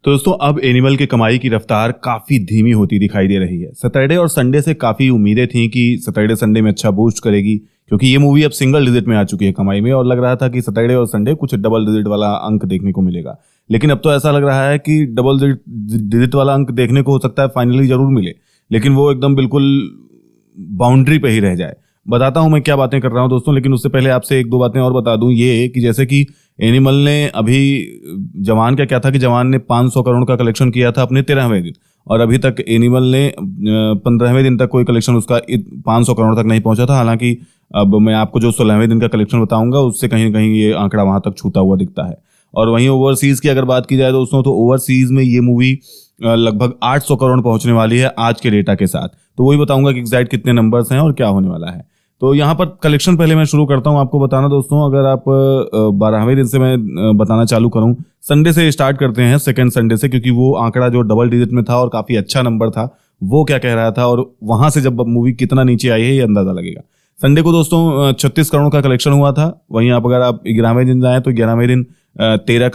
तो दोस्तों अब एनिमल की कमाई की रफ्तार काफी धीमी होती दिखाई दे रही है। सैटरडे और संडे से काफी उम्मीदें थी कि सैटरडे संडे में अच्छा बूस्ट करेगी, क्योंकि ये मूवी अब सिंगल डिजिट में आ चुकी है कमाई में, और लग रहा था कि सैटरडे और संडे कुछ डबल डिजिट वाला अंक देखने को मिलेगा। लेकिन अब तो ऐसा लग रहा है कि डबल डिजिट वाला अंक देखने को हो सकता है फाइनली जरूर मिले, लेकिन वो एकदम बिल्कुल बाउंड्री पे ही रह जाए। बताता हूं मैं क्या बातें कर रहा हूं दोस्तों, लेकिन उससे पहले आपसे एक दो बातें और बता दूं। ये कि जैसे कि एनिमल ने अभी जवान का क्या था कि जवान ने 500 करोड़ का कलेक्शन किया था अपने 13वें दिन, और अभी तक एनिमल ने 15वें दिन तक कोई कलेक्शन उसका 500 करोड़ तक नहीं पहुंचा था। हालांकि अब मैं आपको जो 16वें दिन का कलेक्शन बताऊंगा उससे कहीं ना कहीं ये आंकड़ा वहां तक छूता हुआ दिखता है। और वहीं ओवरसीज की अगर बात की जाए दोस्तों, तो ओवरसीज में ये मूवी लगभग 800 करोड़ पहुंचने वाली है आज के डेटा के साथ। तो वही बताऊंगा कि एग्जैक्ट कितने नंबर्स हैं और क्या होने वाला है। तो यहाँ पर कलेक्शन पहले मैं शुरू करता हूँ आपको बताना दोस्तों। अगर आप 12वें दिन से मैं बताना चालू करूँ, संडे से स्टार्ट करते हैं, सेकंड संडे से, क्योंकि वो आंकड़ा जो डबल डिजिट में था और काफी अच्छा नंबर था, वो क्या कह रहा था और वहां से जब मूवी कितना नीचे आई है ये अंदाजा लगेगा। संडे को दोस्तों 36 करोड़ का कलेक्शन हुआ था। वहीं आप अगर आप 11वें दिन जाए तो 11वें दिन 14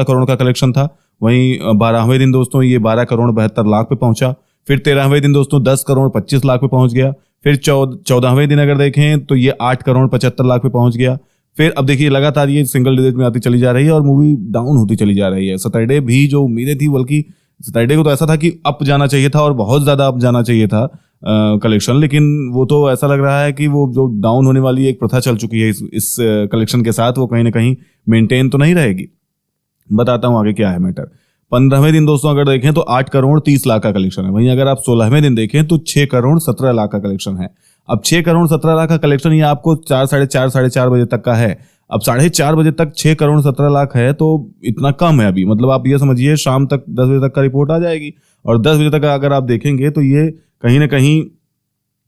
करोड़ का कलेक्शन था। वहीं 12वें दिन दोस्तों ये 12 करोड़ 72 लाख पे पहुंचा। फिर 13वें दिन दोस्तों 10 करोड़ 25 लाख पे पहुंच गया। फिर 14वें दिन अगर देखें तो ये 8 करोड़ 75 लाख पे पहुंच गया। फिर अब देखिए लगातार ये सिंगल डिजिट में आती चली जा रही है और मूवी डाउन होती चली जा रही है। सैटरडे भी जो उम्मीदें थी, बल्कि सैटरडे को तो ऐसा था कि अप जाना चाहिए था और बहुत ज्यादा अप जाना चाहिए था कलेक्शन, लेकिन वो तो ऐसा लग रहा है कि वो जो डाउन होने वाली एक प्रथा चल चुकी है इस कलेक्शन के साथ, वो कहीं ना कहीं मेंटेन तो नहीं रहेगी। बताता हूं आगे क्या है मैटर। 15वें दिन दोस्तों अगर देखें तो 8 करोड़ 30 लाख का कलेक्शन है। वहीं अगर आप 16वें दिन देखें तो 6 करोड़ 17 लाख का कलेक्शन है। अब 6 करोड़ 17 लाख का कलेक्शन ये आपको 4 बजे तक का है। अब 4:30 बजे तक 6 करोड़ 17 लाख है, तो इतना कम है अभी। मतलब आप ये समझिए शाम तक 10 बजे तक का रिपोर्ट आ जाएगी, और 10 बजे तक अगर आप देखेंगे तो ये कहीं ना कहीं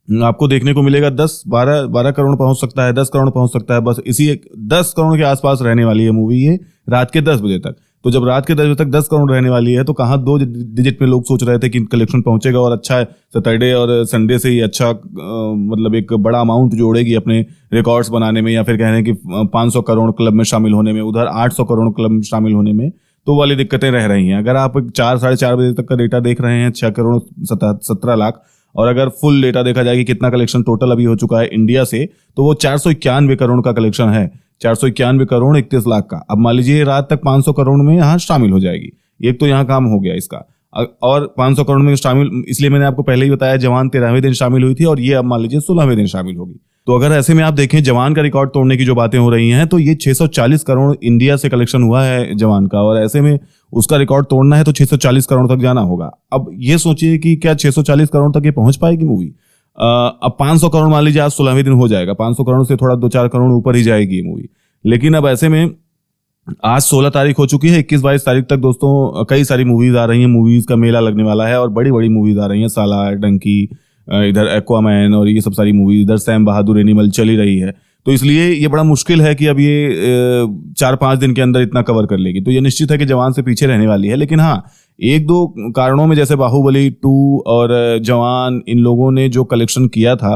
आपको देखने को मिलेगा 12 करोड़ पहुंच सकता है, 10 करोड़ पहुंच सकता है। बस इसी 10 करोड़ के आसपास रहने वाली है मूवी ये रात के 10 बजे तक। तो जब रात के 10 बजे तक 10 करोड़ रहने वाली है, तो कहाँ 2 डिजिट में लोग सोच रहे थे कि कलेक्शन पहुंचेगा और अच्छा है, सैटरडे और संडे से ही अच्छा मतलब एक बड़ा अमाउंट जोड़ेगी अपने रिकॉर्ड्स बनाने में, या फिर कह रहे हैं कि 500 करोड़ क्लब में शामिल होने में, उधर 800 करोड़ क्लब में शामिल होने में, तो वाली दिक्कतें रह रही हैं। अगर आप 4-4:30 बजे तक का डेटा देख रहे हैं 6 करोड़ 17 लाख, और अगर फुल डेटा देखा जाए कि कितना कलेक्शन टोटल अभी हो चुका है इंडिया से, तो वो 491 करोड़ का कलेक्शन है। 491 करोड़ 31 लाख का। अब मान लीजिए रात तक 500 करोड़ में यहाँ शामिल हो जाएगी, एक तो यहाँ काम हो गया इसका। और 500 करोड़ में शामिल, इसलिए मैंने आपको पहले ही बताया जवान 13वें दिन शामिल हुई थी, और ये अब मान लीजिए 16वें दिन शामिल होगी। तो अगर ऐसे में आप देखें जवान का रिकॉर्ड तोड़ने की जो बातें हो रही हैं, तो ये 640 करोड़ इंडिया से कलेक्शन हुआ है जवान का, और ऐसे में उसका रिकॉर्ड तोड़ना है तो 640 करोड़ तक जाना होगा। अब ये सोचिए कि क्या 640 करोड़ तक ये पहुंच पाएगी मूवी। अब 500 करोड़ मान लीजिए आज 16वें दिन हो जाएगा, 500 करोड़ से थोड़ा 2-4 करोड़ ऊपर ही जाएगी मूवी। लेकिन अब ऐसे में आज 16 तारीख हो चुकी है, 21-22 तारीख तक दोस्तों कई सारी मूवीज आ रही हैं, मूवीज का मेला लगने वाला है, और बड़ी बड़ी मूवीज आ रही हैं। सालार, डंकी, इधर एक्वामैन, और ये सब सारी मूवीज, इधर सैम बहादुर, एनिमल चली रही है। तो इसलिए ये बड़ा मुश्किल है कि अब ये 4-5 दिन के अंदर इतना कवर कर लेगी। तो ये निश्चित है कि जवान से पीछे रहने वाली है। लेकिन हाँ, 1-2 कारणों में, जैसे बाहुबली 2 और जवान, इन लोगों ने जो कलेक्शन किया था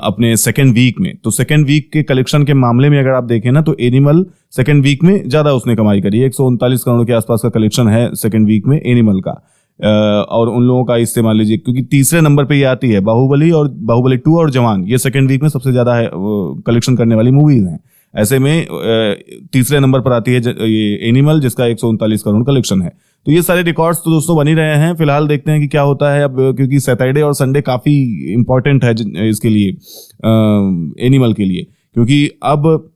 अपने सेकेंड वीक में, तो सेकेंड वीक के कलेक्शन के मामले में अगर आप देखें ना, तो एनिमल सेकेंड वीक में ज्यादा उसने कमाई करी है। 139 करोड़ के आसपास का कलेक्शन है सेकेंड वीक में एनिमल का। और उन लोगों का इससे मान लीजिए, क्योंकि तीसरे नंबर पे ये आती है बाहुबली, और बाहुबली 2 और जवान, ये सेकेंड वीक में सबसे ज्यादा है कलेक्शन करने वाली मूवीज हैं। ऐसे में तीसरे नंबर पर आती है ये एनिमल, जिसका 139 करोड़ कलेक्शन है। तो ये सारे रिकॉर्ड्स तो दोस्तों बन ही रहे हैं। फिलहाल देखते हैं कि क्या होता है अब, क्योंकि सैटरडे और संडे काफी इंपॉर्टेंट है इसके लिए, एनिमल के लिए, क्योंकि अब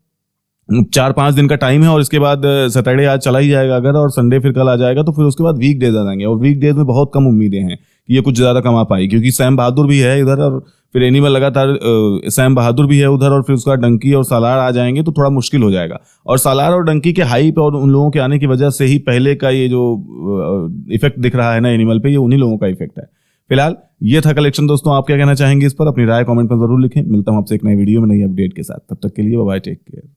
4-5 दिन का टाइम है, और इसके बाद सैटरडे आज चला ही जाएगा अगर, और संडे फिर कल आ जाएगा, तो फिर उसके बाद वीक डेज आ जाएंगे, और वीक डेज में बहुत कम उम्मीदें हैं कि ये कुछ ज्यादा कमा पाई, क्योंकि सैम बहादुर भी है इधर, और फिर एनिमल लगातार सैम बहादुर भी है उधर, और फिर उसका डंकी और सालार आ जाएंगे, तो थोड़ा मुश्किल हो जाएगा। और सालार और डंकी के हाइप और उन लोगों के आने की वजह से ही पहले का ये जो इफेक्ट दिख रहा है ना एनिमल पे, ये उन्हीं लोगों का इफेक्ट है। फिलहाल ये था कलेक्शन दोस्तों। आप क्या कहना चाहेंगे इस पर? अपनी राय कमेंट में जरूर लिखें। मिलता हूं आपसे एक नई वीडियो में नई अपडेट के साथ। तब तक के लिए बाय बाय, टेक केयर।